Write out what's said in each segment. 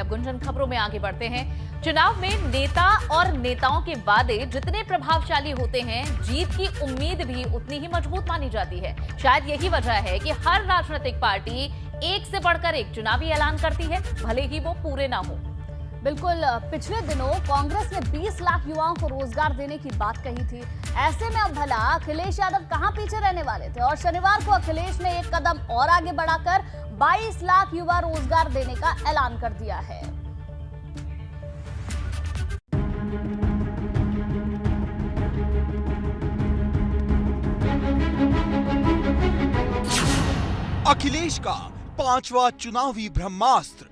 गुंजन खबरों में आगे बढ़ते हैं। चुनाव में नेता और नेताओं के वादे जितने प्रभावशाली होते हैं, जीत की उम्मीद भी उतनी ही मजबूत मानी जाती है। शायद यही वजह है कि हर राजनीतिक पार्टी एक से बढ़कर एक चुनावी ऐलान करती है, भले ही वो पूरे ना हो। बिल्कुल, पिछले दिनों कांग्रेस ने 20 लाख युवाओं को रोजगार देने की बात कही थी। ऐसे में अब भला अखिलेश यादव कहां पीछे रहने वाले थे, और शनिवार को अखिलेश ने एक कदम और आगे बढ़ाकर 22 लाख युवा रोजगार देने का ऐलान कर दिया है। अखिलेश का 5वां चुनावी ब्रह्मास्त्र।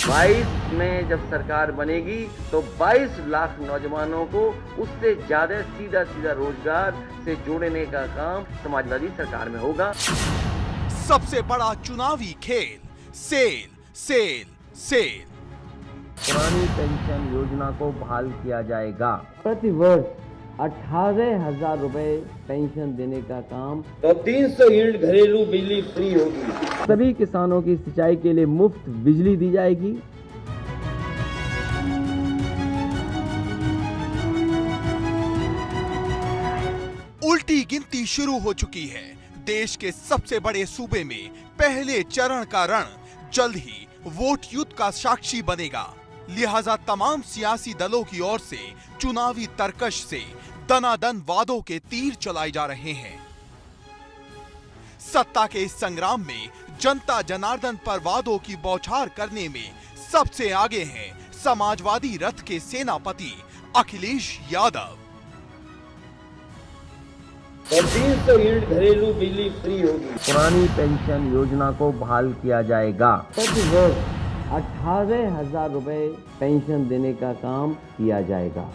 22 में जब सरकार बनेगी तो 22 लाख नौजवानों को उससे ज्यादा सीधा रोजगार से जोड़ने का काम समाजवादी सरकार में होगा। सबसे बड़ा चुनावी खेल, सेल सेल सेल। पुरानी पेंशन योजना को बहाल किया जाएगा। प्रति वर्ष 18,000 रुपए पेंशन देने का काम। तो 300 यूनिट घरेलू बिजली फ्री होगी। सभी किसानों की सिंचाई के लिए मुफ्त बिजली दी जाएगी। उल्टी गिनती शुरू हो चुकी है। देश के सबसे बड़े सूबे में पहले चरण का रण जल्द ही वोट युद्ध का साक्षी बनेगा। लिहाजा तमाम सियासी दलों की ओर से चुनावी तरकश से दनादन वादों के तीर चलाए जा रहे हैं। सत्ता के इस संग्राम में जनता जनार्दन पर वादों की बौछार करने में सबसे आगे हैं समाजवादी रथ के सेनापति अखिलेश यादव। 300 यूनिट घरेलू बिजली फ्री होगी। पुरानी पेंशन योजना को बहाल किया जाएगा। प्रति वर्ष 18,000 रुपए पेंशन देने का काम किया जाएगा।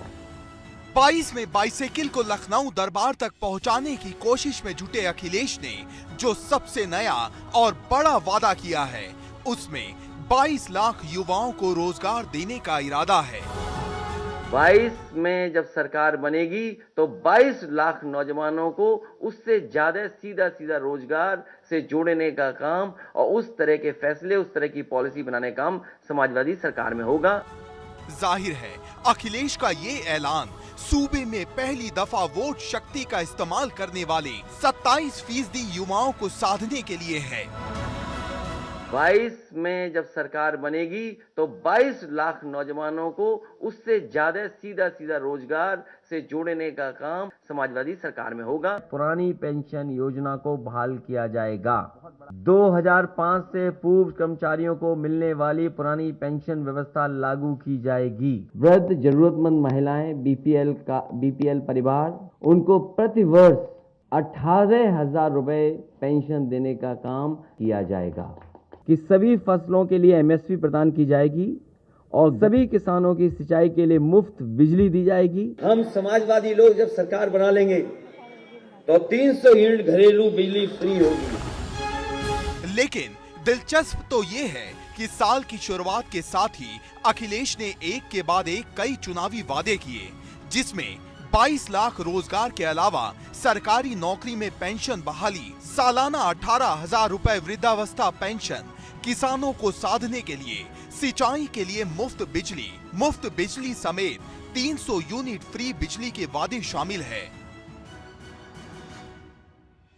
22 में बाइसाइकिल को लखनऊ दरबार तक पहुंचाने की कोशिश में जुटे अखिलेश ने जो सबसे नया और बड़ा वादा किया है, उसमें 22 लाख युवाओं को रोजगार देने का इरादा है। 22 में जब सरकार बनेगी तो 22 लाख नौजवानों को उससे ज्यादा सीधा रोजगार से जोड़ने का काम और उस तरह के फैसले, उस तरह की पॉलिसी बनाने का काम समाजवादी सरकार में होगा। जाहिर है अखिलेश का ये ऐलान सूबे में पहली दफा वोट शक्ति का इस्तेमाल करने वाले 27% युवाओं को साधने के लिए है। 22 में जब सरकार बनेगी तो 22 लाख नौजवानों को उससे ज्यादा सीधा रोजगार से जोड़ने का काम समाजवादी सरकार में होगा। पुरानी पेंशन योजना को बहाल किया जाएगा। 2005 से पूर्व कर्मचारियों को मिलने वाली पुरानी पेंशन व्यवस्था लागू की जाएगी। वृद्ध, जरूरतमंद महिलाएं, बीपीएल परिवार, उनको प्रति वर्ष 18,000 रुपए पेंशन देने का काम किया जाएगा। कि सभी फसलों के लिए एमएसपी प्रदान की जाएगी और सभी किसानों की सिंचाई के लिए मुफ्त बिजली दी जाएगी। हम समाजवादी लोग जब सरकार बना लेंगे तो 300 यूनिट घरेलू बिजली फ्री होगी। लेकिन दिलचस्प तो ये है कि साल की शुरुआत के साथ ही अखिलेश ने एक के बाद एक कई चुनावी वादे किए, जिसमें 22 लाख रोजगार के अलावा सरकारी नौकरी में पेंशन बहाली, सालाना 18,000 रुपए वृद्धावस्था पेंशन, किसानों को साधने के लिए, सिंचाई के लिए मुफ्त बिजली समेत 300 यूनिट फ्री बिजली के वादे शामिल है।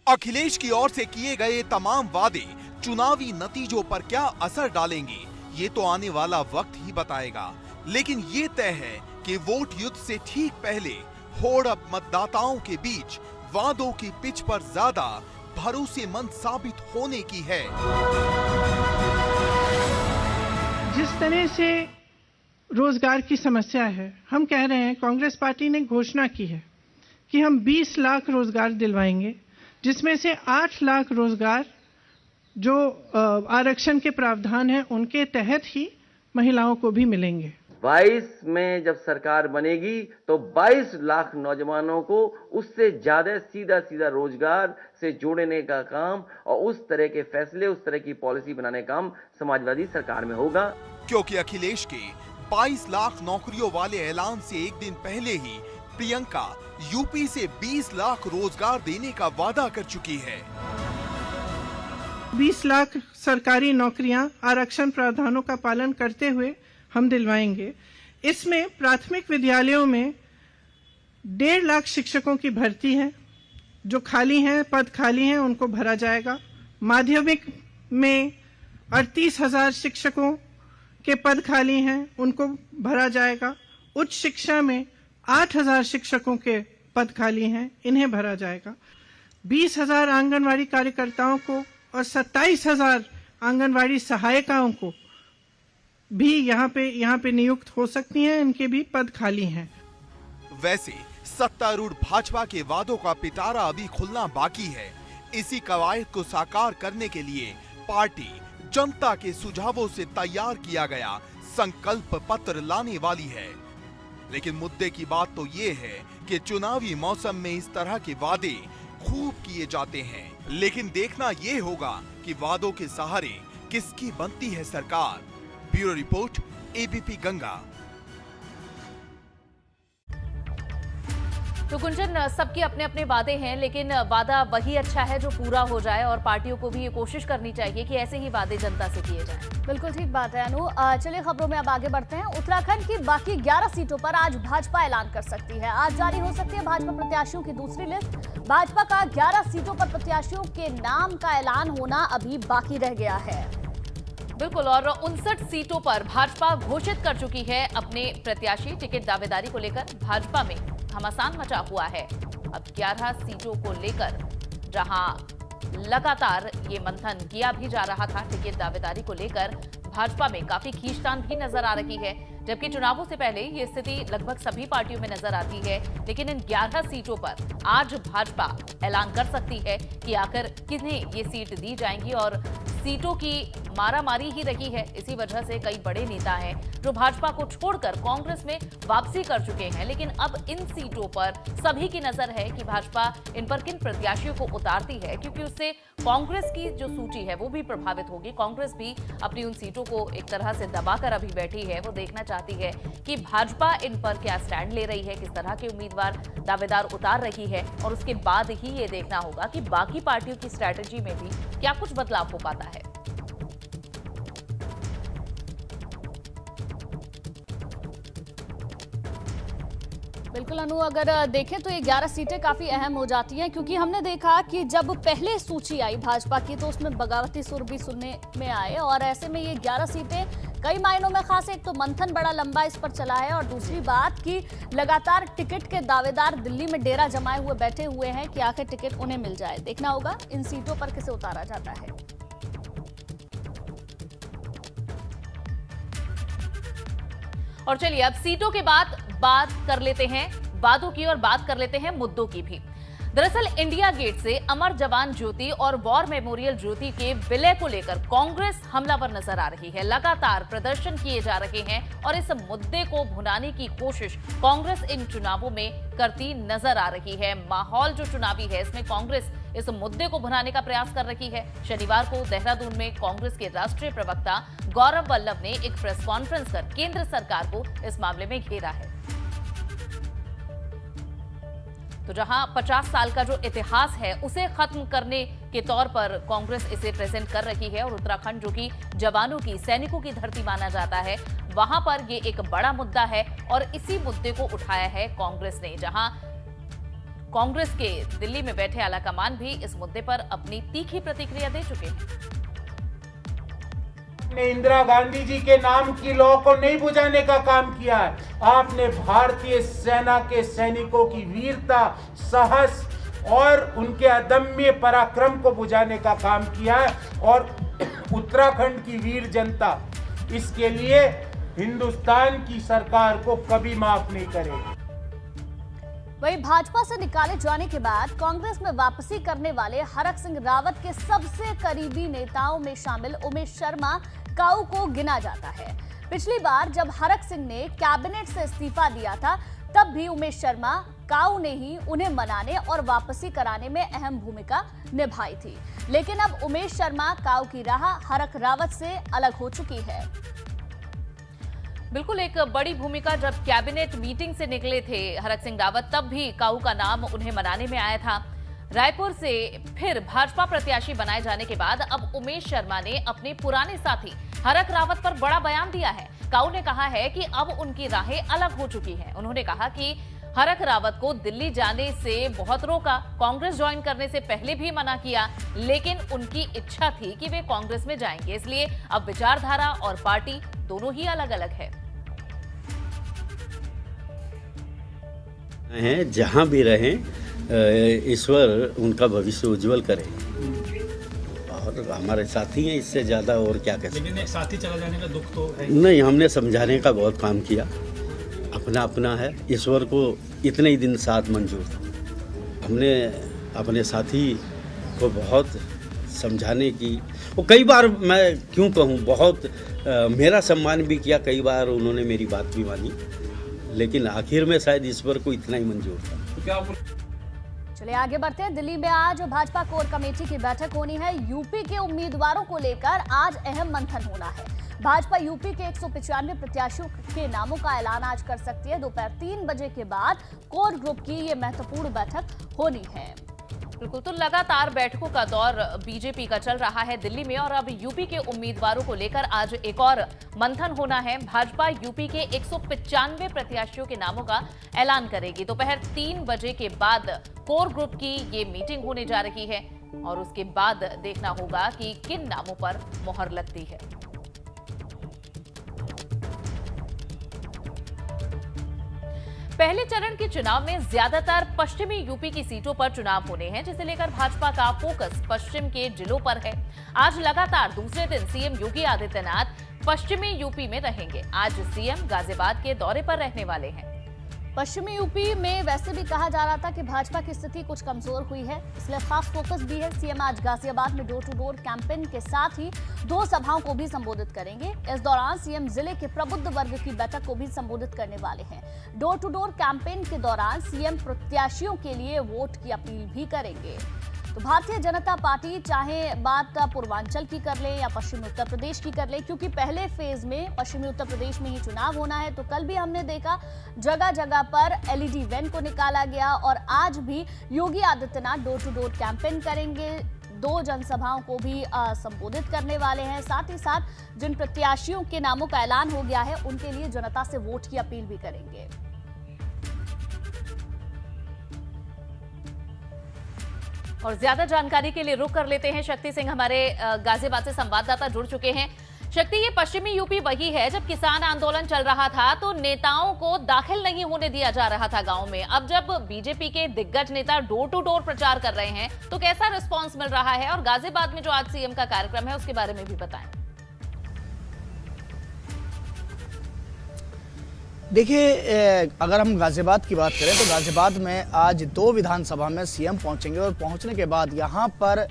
अखिलेश की ओर से किए गए तमाम वादे चुनावी नतीजों पर क्या असर डालेंगे, ये तो आने वाला वक्त ही बताएगा। लेकिन ये तय है कि वोट युद्ध से ठीक पहले होड़ मतदाताओं के बीच वादों की पिच पर ज्यादा भरोसेमंद साबित होने की है। जिस तरह से रोजगार की समस्या है, हम कह रहे हैं, कांग्रेस पार्टी ने घोषणा की है कि हम 20 लाख रोजगार दिलवाएंगे, जिसमें से 8 लाख रोजगार जो आरक्षण के प्रावधान है उनके तहत ही महिलाओं को भी मिलेंगे। 22 में जब सरकार बनेगी तो 22 लाख नौजवानों को उससे ज्यादा सीधा रोजगार से जोड़ने का काम और उस तरह के फैसले, उस तरह की पॉलिसी बनाने का काम समाजवादी सरकार में होगा। क्योंकि अखिलेश के 22 लाख नौकरियों वाले ऐलान से एक दिन पहले ही प्रियंका यूपी से 20 लाख रोजगार देने का वादा कर चुकी है। 20 लाख सरकारी नौकरियां आरक्षण प्रावधानों का पालन करते हुए हम दिलवाएंगे। इसमें प्राथमिक विद्यालयों में 1.5 लाख शिक्षकों की भर्ती है, जो खाली हैं, पद खाली हैं, उनको भरा जाएगा। माध्यमिक में 38,000 शिक्षकों के पद खाली हैं, उनको भरा जाएगा। उच्च शिक्षा में 8,000 शिक्षकों के पद खाली हैं, इन्हें भरा जाएगा। 20,000 आंगनवाड़ी कार्यकर्ताओं को और 27,000 आंगनवाड़ी सहायिकाओं को भी यहाँ पे नियुक्त हो सकती हैं, इनके भी पद खाली हैं। वैसे सत्तारूढ़ भाजपा के वादों का पिटारा अभी खुलना बाकी है। इसी कवायद को साकार करने के लिए पार्टी जनता के सुझावों से तैयार किया गया संकल्प पत्र लाने वाली है। लेकिन मुद्दे की बात तो ये है कि चुनावी मौसम में इस तरह के वादे खूब किए जाते हैं, लेकिन देखना ये होगा कि वादों के सहारे किसकी बनती है सरकार। Bureau report, ABP Ganga. तो गुंजन, सबके अपने अपने वादे हैं, लेकिन वादा वही अच्छा है जो पूरा हो जाए, और पार्टियों को भी ये कोशिश करनी चाहिए कि ऐसे ही वादे जनता से किए जाएं। बिल्कुल ठीक बात है अनु। चलिए खबरों में अब आगे बढ़ते हैं। उत्तराखंड की बाकी 11 सीटों पर आज भाजपा ऐलान कर सकती है। आज जारी हो सकती है भाजपा प्रत्याशियों की दूसरी लिस्ट। भाजपा का 11 सीटों पर प्रत्याशियों के नाम का ऐलान होना अभी बाकी रह गया है। बिल्कुल, और 59 सीटों पर भाजपा घोषित कर चुकी है अपने प्रत्याशी। टिकट दावेदारी को लेकर भाजपा में घमासान मचा हुआ है। अब 11 सीटों को लेकर जहां लगातार ये मंथन किया भी जा रहा था, टिकट दावेदारी को लेकर भाजपा में काफी खींचतान भी नजर आ रही है, जबकि चुनावों से पहले ये स्थिति लगभग सभी पार्टियों में नजर आती है। लेकिन इन 11 सीटों पर आज भाजपा ऐलान कर सकती है कि आखिर किन्हें ये सीट दी जाएंगी, और सीटों की मारामारी ही रही है। इसी वजह से कई बड़े नेता हैं जो भाजपा को छोड़कर कांग्रेस में वापसी कर चुके हैं। लेकिन अब इन सीटों पर सभी की नजर है कि भाजपा इन पर किन प्रत्याशियों को उतारती है, क्योंकि उससे कांग्रेस की जो सूची है वो भी प्रभावित होगी। कांग्रेस भी अपनी उन सीटों को एक तरह से दबाकर अभी बैठी है। वो देखना चाहती है कि भाजपा इन पर क्या स्टैंड ले रही है, किस तरह के उम्मीदवार दावेदार उतार रही है, और उसके बाद ही ये देखना होगा कि बाकी पार्टियों की स्ट्रैटेजी में भी क्या कुछ बदलाव हो पाता है। बिल्कुल अनु, अगर देखें तो ये 11 सीटें काफी अहम हो जाती हैं, क्योंकि हमने देखा कि जब पहले सूची आई भाजपा की तो उसमें बगावती सुर भी सुनने में आए, और ऐसे में ये 11 सीटें कई मायनों में खास, एक तो मंथन बड़ा लंबा इस पर चला है, और दूसरी बात कि लगातार टिकट के दावेदार दिल्ली में डेरा जमाए हुए बैठे हुए हैं कि आखिर टिकट उन्हें मिल जाए। देखना होगा इन सीटों पर किसे उतारा जाता है। और चलिए अब सीटों के बाद बात कर लेते हैं वादों की, और बात कर लेते हैं मुद्दों की भी। दरअसल इंडिया गेट से अमर जवान ज्योति और वॉर मेमोरियल ज्योति के विलय को लेकर कांग्रेस हमलावर नजर आ रही है। लगातार प्रदर्शन किए जा रहे हैं, और इस मुद्दे को भुनाने की कोशिश कांग्रेस इन चुनावों में करती नजर आ रही है। माहौल जो चुनावी है, इसमें कांग्रेस इस मुद्दे को भुनाने का प्रयास कर रही है। शनिवार को देहरादून में कांग्रेस के राष्ट्रीय प्रवक्ता गौरव वल्लभ ने एक प्रेस कॉन्फ्रेंस कर केंद्र सरकार को इस मामले में घेरा है। तो जहां 50 साल का जो इतिहास है उसे खत्म करने के तौर पर कांग्रेस इसे प्रेजेंट कर रही है, और उत्तराखंड जो कि जवानों की, सैनिकों की धरती माना जाता है, वहां पर ये एक बड़ा मुद्दा है, और इसी मुद्दे को उठाया है कांग्रेस ने। जहां कांग्रेस के दिल्ली में बैठे आलाकमान भी इस मुद्दे पर अपनी तीखी प्रतिक्रिया दे चुके हैं। आपने इंदिरा गांधी जी के नाम की लौ को नहीं बुझाने का काम किया है। आपने भारतीय सेना के सैनिकों की वीरता, साहस और उनके अदम्य पराक्रम को बुझाने का काम किया है, और उत्तराखंड की वीर जनता इसके लिए हिंदुस्तान की सरकार को कभी माफ नहीं करेगी। वहीं भाजपा से निकाले जाने के बाद कांग्रेस में वापसी करने वाले हरक सिंह रावत के सबसे करीबी नेताओं में शामिल उमेश शर्मा काऊ को गिना जाता है। पिछली बार जब हरक सिंह ने कैबिनेट से इस्तीफा दिया था, तब भी उमेश शर्मा काऊ ने ही उन्हें मनाने और वापसी कराने में अहम भूमिका निभाई थी। लेकिन अब उमेश शर्मा काऊ की राह हरक रावत से अलग हो चुकी है। बिल्कुल, एक बड़ी भूमिका जब कैबिनेट मीटिंग से निकले थे हरक सिंह रावत, तब भी काऊ का नाम उन्हें मनाने में आया था। रायपुर से फिर भाजपा प्रत्याशी बनाए जाने के बाद अब उमेश शर्मा ने अपने पुराने साथी हरक रावत पर बड़ा बयान दिया है। काऊ ने कहा है कि अब उनकी राहें अलग हो चुकी हैं। उन्होंने कहा कि हरक रावत को दिल्ली जाने से बहुत रोका, कांग्रेस ज्वाइन करने से पहले भी मना किया, लेकिन उनकी इच्छा थी कि वे कांग्रेस में जाएंगे, इसलिए अब विचारधारा और पार्टी दोनों ही अलग अलग है। जहां भी रहें ईश्वर उनका भविष्य उज्जवल करे और हमारे साथी हैं, इससे ज़्यादा और क्या कह सकते हैं। लेकिन एक साथी चला जाने का दुख तो है नहीं, हमने समझाने का बहुत काम किया, अपना अपना है, ईश्वर को इतने ही दिन साथ मंजूर था। हमने अपने साथी को बहुत समझाने की, वो कई बार मैं क्यों कहूँ बहुत मेरा सम्मान भी किया, कई बार उन्होंने मेरी बात भी मानी, लेकिन आखिर में शायद ईश्वर को इतना ही मंजूर था। चलिए आगे बढ़ते हैं। दिल्ली में आज भाजपा कोर कमेटी की बैठक होनी है। यूपी के उम्मीदवारों को लेकर आज अहम मंथन होना है। भाजपा यूपी के 195 प्रत्याशियों के नामों का ऐलान आज कर सकती है। दोपहर 3 बजे के बाद कोर ग्रुप की ये महत्वपूर्ण बैठक होनी है। बिल्कुल, तो लगातार बैठकों का दौर बीजेपी का चल रहा है दिल्ली में और अब यूपी के उम्मीदवारों को लेकर आज एक और मंथन होना है। भाजपा यूपी के 195 प्रत्याशियों के नामों का ऐलान करेगी। दोपहर 3 बजे के बाद कोर ग्रुप की ये मीटिंग होने जा रही है और उसके बाद देखना होगा कि किन नामों पर मोहर लगती है। पहले चरण के चुनाव में ज्यादातर पश्चिमी यूपी की सीटों पर चुनाव होने हैं, जिसे लेकर भाजपा का फोकस पश्चिम के जिलों पर है। आज लगातार दूसरे दिन सीएम योगी आदित्यनाथ पश्चिमी यूपी में रहेंगे। आज सीएम गाजियाबाद के दौरे पर रहने वाले हैं। पश्चिमी यूपी में वैसे भी कहा जा रहा था कि भाजपा की स्थिति कुछ कमजोर हुई है, इसलिए खास फोकस भी है। सीएम आज गाजियाबाद में डोर टू डोर कैंपेन के साथ ही 2 सभाओं को भी संबोधित करेंगे। इस दौरान सीएम जिले के प्रबुद्ध वर्ग की बैठक को भी संबोधित करने वाले हैं। डोर टू डोर कैंपेन के दौरान सीएम प्रत्याशियों के लिए वोट की अपील भी करेंगे। तो भारतीय जनता पार्टी चाहे बात पूर्वांचल की कर ले या पश्चिमी उत्तर प्रदेश की कर ले, क्योंकि पहले फेज में पश्चिमी उत्तर प्रदेश में ही चुनाव होना है, तो कल भी हमने देखा जगह जगह पर एलईडी वैन को निकाला गया और आज भी Yogi Adityanath door to door campaign करेंगे। 2 जनसभाओं को भी संबोधित करने वाले हैं। साथ ही साथ जिन प्रत्याशियों के नामों का ऐलान हो गया है उनके लिए जनता से वोट की अपील भी करेंगे। और ज्यादा जानकारी के लिए रुक कर लेते हैं शक्ति सिंह, हमारे गाजियाबाद से संवाददाता जुड़ चुके हैं। शक्ति, ये पश्चिमी यूपी वही है जब किसान आंदोलन चल रहा था तो नेताओं को दाखिल नहीं होने दिया जा रहा था गांव में। अब जब बीजेपी के दिग्गज नेता डोर टू डोर प्रचार कर रहे हैं तो कैसा रिस्पांस मिल रहा है? और गाजियाबाद में जो आज सीएम का कार्यक्रम है उसके बारे में भी बताएं। देखिए, अगर हम गाजियाबाद की बात करें तो गाजियाबाद में आज 2 विधानसभा में सीएम पहुंचेंगे और पहुंचने के बाद यहां पर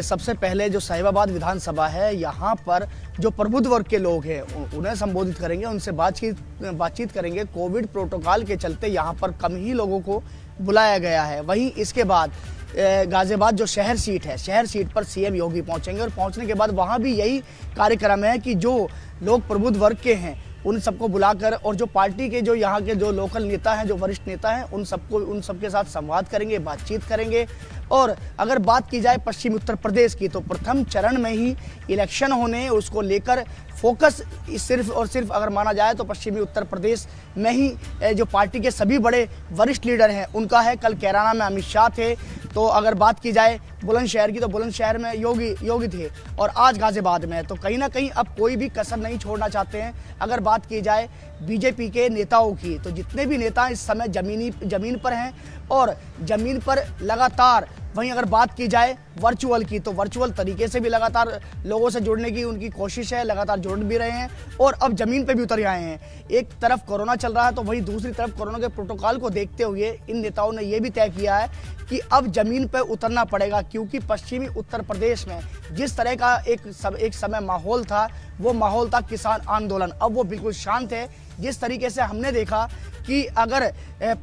सबसे पहले जो साहिबाबाद विधानसभा है, यहाँ पर जो प्रबुद्ध वर्ग के लोग हैं उन्हें संबोधित करेंगे, उनसे बातचीत करेंगे। कोविड प्रोटोकॉल के चलते यहाँ पर कम ही लोगों को बुलाया गया है। वहीं इसके बाद गाजियाबाद जो शहर सीट पर सीएम योगी पहुंचेंगे और पहुंचने के बाद वहाँ भी यही कार्यक्रम है कि जो लोग प्रबुद्ध वर्ग के हैं उन सबको बुलाकर और जो पार्टी के जो यहाँ के जो लोकल नेता हैं, जो वरिष्ठ नेता हैं, उन सबके साथ संवाद करेंगे, बातचीत करेंगे। और अगर बात की जाए पश्चिमी उत्तर प्रदेश की तो प्रथम चरण में ही इलेक्शन होने, उसको लेकर फोकस सिर्फ और सिर्फ अगर माना जाए तो पश्चिमी उत्तर प्रदेश में ही जो पार्टी के सभी बड़े वरिष्ठ लीडर हैं उनका है। कल कैराना में अमित शाह थे, तो अगर बात की जाए बुलंदशहर की तो बुलंदशहर में योगी थे और आज गाजियाबाद में है। तो कहीं ना कहीं अब कोई भी कसर नहीं छोड़ना चाहते हैं। अगर बात की जाए बीजेपी के नेताओं की तो जितने भी नेता इस समय जमीन पर हैं और जमीन पर लगातार, वहीं अगर बात की जाए वर्चुअल की तो वर्चुअल तरीके से भी लगातार लोगों से जुड़ने की उनकी कोशिश है, लगातार जुड़ भी रहे हैं और अब जमीन पे भी उतर आए हैं। एक तरफ कोरोना चल रहा है तो वहीं दूसरी तरफ कोरोना के प्रोटोकॉल को देखते हुए इन नेताओं ने ये भी तय किया है कि अब जमीन पर उतरना पड़ेगा, क्योंकि पश्चिमी उत्तर प्रदेश में जिस तरह का एक समय माहौल था वो माहौल था किसान आंदोलन, अब वो बिल्कुल शांत है। जिस तरीके से हमने देखा कि अगर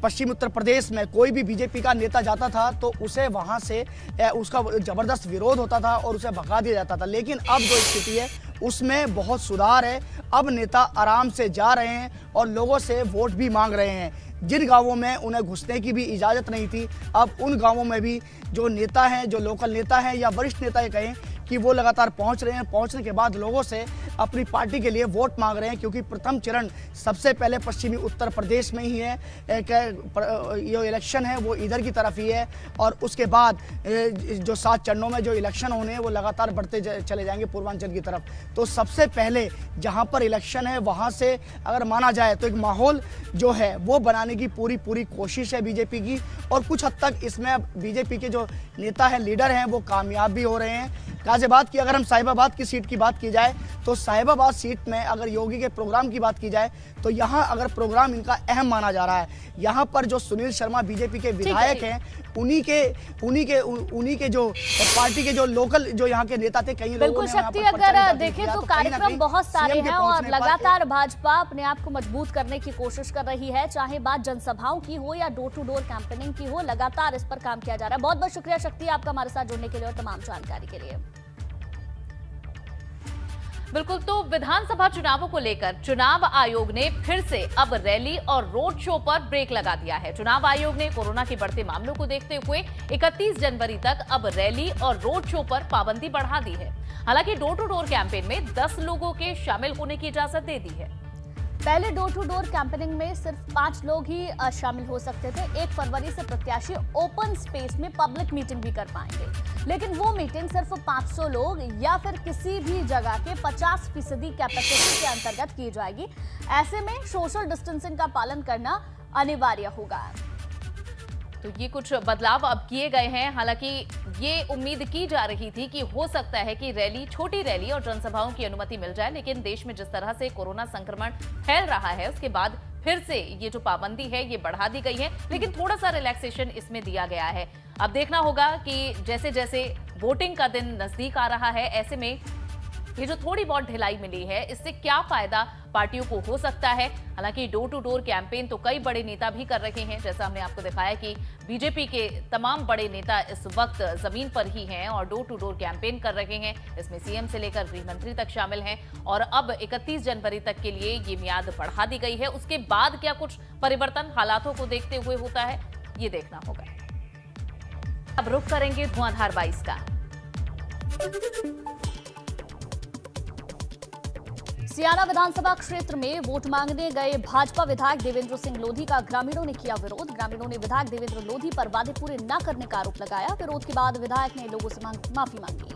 पश्चिम उत्तर प्रदेश में कोई भी बीजेपी का नेता जाता था तो उसे वहां से उसका जबरदस्त विरोध होता था और उसे भगा दिया जाता था, लेकिन अब जो स्थिति है उसमें बहुत सुधार है। अब नेता आराम से जा रहे हैं और लोगों से वोट भी मांग रहे हैं। जिन गांवों में उन्हें घुसने की भी इजाज़त नहीं थी, अब उन गांवों में भी जो नेता हैं, जो लोकल नेता हैं या वरिष्ठ नेता ये कहें कि वो लगातार पहुंच रहे हैं। पहुंचने के बाद लोगों से अपनी पार्टी के लिए वोट मांग रहे हैं, क्योंकि प्रथम चरण सबसे पहले पश्चिमी उत्तर प्रदेश में ही है। ये इलेक्शन है वो इधर की तरफ ही है, और उसके बाद जो 7 चरणों में जो इलेक्शन होने हैं वो लगातार बढ़ते चले जाएंगे पूर्वांचल की तरफ। तो सबसे पहले जहां पर इलेक्शन है वहां से अगर माना जाए तो एक माहौल जो है वो बनाने की पूरी कोशिश है बीजेपी की, और कुछ हद तक इसमें बीजेपी के जो नेता हैं, लीडर हैं, वो कामयाब भी हो रहे हैं। गाजियाबाद की अगर हम साहिबाबाद की सीट की बात की जाए तो साहिबाबाद सीट में अगर योगी के प्रोग्राम की बात की जाए तो यहाँ अगर प्रोग्राम इनका अहम माना जा रहा है। यहाँ पर जो सुनील शर्मा बीजेपी के विधायक हैं, उन्हीं के जो पार्टी के जो लोकल जो यहाँ के नेता थे, कई बिल्कुल शक्ति, अगर देखें तो कार्यक्रम बहुत सारे हैं और लगातार भाजपा अपने आप को मजबूत करने की कोशिश कर रही है, चाहे बात जनसभाओं की हो या डोर टू डोर कैंपेनिंग की हो, लगातार इस पर काम किया जा रहा है। बहुत बहुत शुक्रिया शक्ति आपका हमारे साथ जुड़ने के लिए और तमाम जानकारी के लिए। बिल्कुल, तो विधानसभा चुनावों को लेकर चुनाव आयोग ने फिर से अब रैली और रोड शो पर ब्रेक लगा दिया है। चुनाव आयोग ने कोरोना के बढ़ते मामलों को देखते हुए 31 जनवरी तक अब रैली और रोड शो पर पाबंदी बढ़ा दी है। हालांकि डोर टू डोर कैंपेन में 10 लोगों के शामिल होने की इजाजत दे दी है। पहले डोर टू डोर कैंपेनिंग में सिर्फ 5 लोग ही शामिल हो सकते थे। 1 फरवरी से प्रत्याशी ओपन स्पेस में पब्लिक मीटिंग भी कर पाएंगे, लेकिन वो मीटिंग सिर्फ 500 लोग या फिर किसी भी जगह के 50% कैपेसिटी के अंतर्गत की जाएगी। ऐसे में सोशल डिस्टेंसिंग का पालन करना अनिवार्य होगा। तो ये कुछ बदलाव अब किए गए हैं। हालांकि ये उम्मीद की जा रही थी कि हो सकता है कि रैली, छोटी रैली और जनसभाओं की अनुमति मिल जाए, लेकिन देश में जिस तरह से कोरोना संक्रमण फैल रहा है उसके बाद फिर से ये जो पाबंदी है ये बढ़ा दी गई है, लेकिन थोड़ा सा रिलैक्सेशन इसमें दिया गया है। अब देखना होगा कि जैसे जैसे वोटिंग का दिन नजदीक आ रहा है, ऐसे में ये जो थोड़ी बहुत ढिलाई मिली है इससे क्या फायदा पार्टियों को हो सकता है। हालांकि डोर टू डोर कैंपेन तो कई बड़े नेता भी कर रहे हैं, जैसा हमने आपको दिखाया कि बीजेपी के तमाम बड़े नेता इस वक्त जमीन पर ही हैं और डोर टू डोर कैंपेन कर रहे हैं। इसमें सीएम से लेकर गृह मंत्री तक शामिल हैं और अब 31 जनवरी तक के लिए ये मियाद बढ़ा दी गई है। उसके बाद क्या कुछ परिवर्तन हालातों को देखते हुए होता है, ये देखना होगा। अब रुख करेंगे धुआंधार 22 का। सियाना विधानसभा क्षेत्र में वोट मांगने गए भाजपा विधायक देवेंद्र सिंह लोधी का ग्रामीणों ने किया विरोध। ग्रामीणों ने विधायक देवेंद्र लोधी पर वादे पूरे न करने का आरोप लगाया। विरोध के बाद विधायक ने लोगों से माफी मांगी।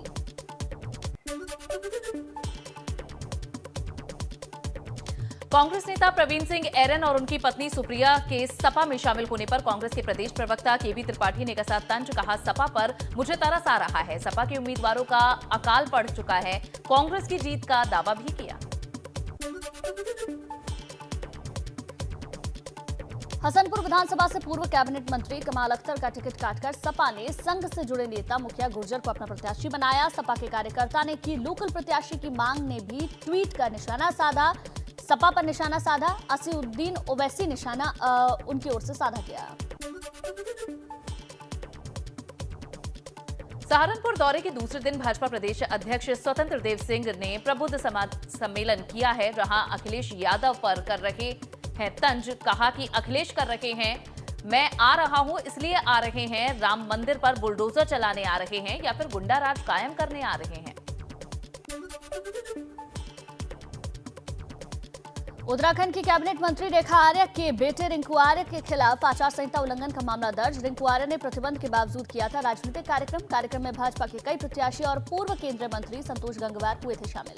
कांग्रेस नेता प्रवीण सिंह एरन और उनकी पत्नी सुप्रिया के सपा में शामिल होने पर कांग्रेस के प्रदेश प्रवक्ता केबी त्रिपाठी ने कसा तंज। कहा, सपा पर मुझे तरस आ रहा है। सपा के उम्मीदवारों का अकाल पड़ चुका है। कांग्रेस की जीत का दावा भी किया। हसनपुर विधानसभा से पूर्व कैबिनेट मंत्री कमाल अख्तर का टिकट काटकर सपा ने संघ से जुड़े नेता मुखिया गुर्जर को अपना प्रत्याशी बनाया। सपा के कार्यकर्ता ने की लोकल प्रत्याशी की मांग ने भी ट्वीट कर निशाना साधा। सपा पर निशाना साधा। असीउद्दीन ओवैसी निशाना उनकी ओर से साधा गया। सहारनपुर दौरे के दूसरे दिन भाजपा प्रदेश अध्यक्ष स्वतंत्र देव सिंह ने प्रबुद्ध समाज सम्मेलन किया है, जहां अखिलेश यादव पर कर रहे हैं तंज। कहा कि अखिलेश कर रहे हैं, मैं आ रहा हूं इसलिए आ रहे हैं, राम मंदिर पर बुलडोजर चलाने आ रहे हैं या फिर गुंडा राज कायम करने आ रहे हैं। उत्तराखंड की कैबिनेट मंत्री रेखा आर्य के बेटे रिंकू आर्य के खिलाफ आचार संहिता उल्लंघन का मामला दर्ज। रिंकू आर्य ने प्रतिबंध के बावजूद किया था राजनीतिक कार्यक्रम में भाजपा के कई प्रत्याशी और पूर्व केंद्रीय मंत्री संतोष गंगवार हुए थे शामिल।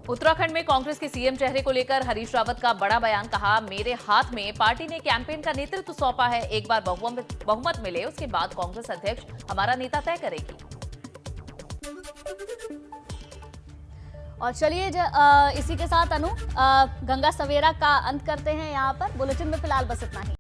उत्तराखंड में कांग्रेस के सीएम चेहरे को लेकर हरीश रावत का बड़ा बयान। कहा, मेरे हाथ में पार्टी ने कैंपेन का नेतृत्व सौंपा है। एक बार बहुमत मिले उसके बाद कांग्रेस अध्यक्ष हमारा नेता तय करेगी। और चलिए इसी के साथ अनु गंगा सवेरा का अंत करते हैं। यहाँ पर बुलेटिन में फिलहाल बस इतना ही।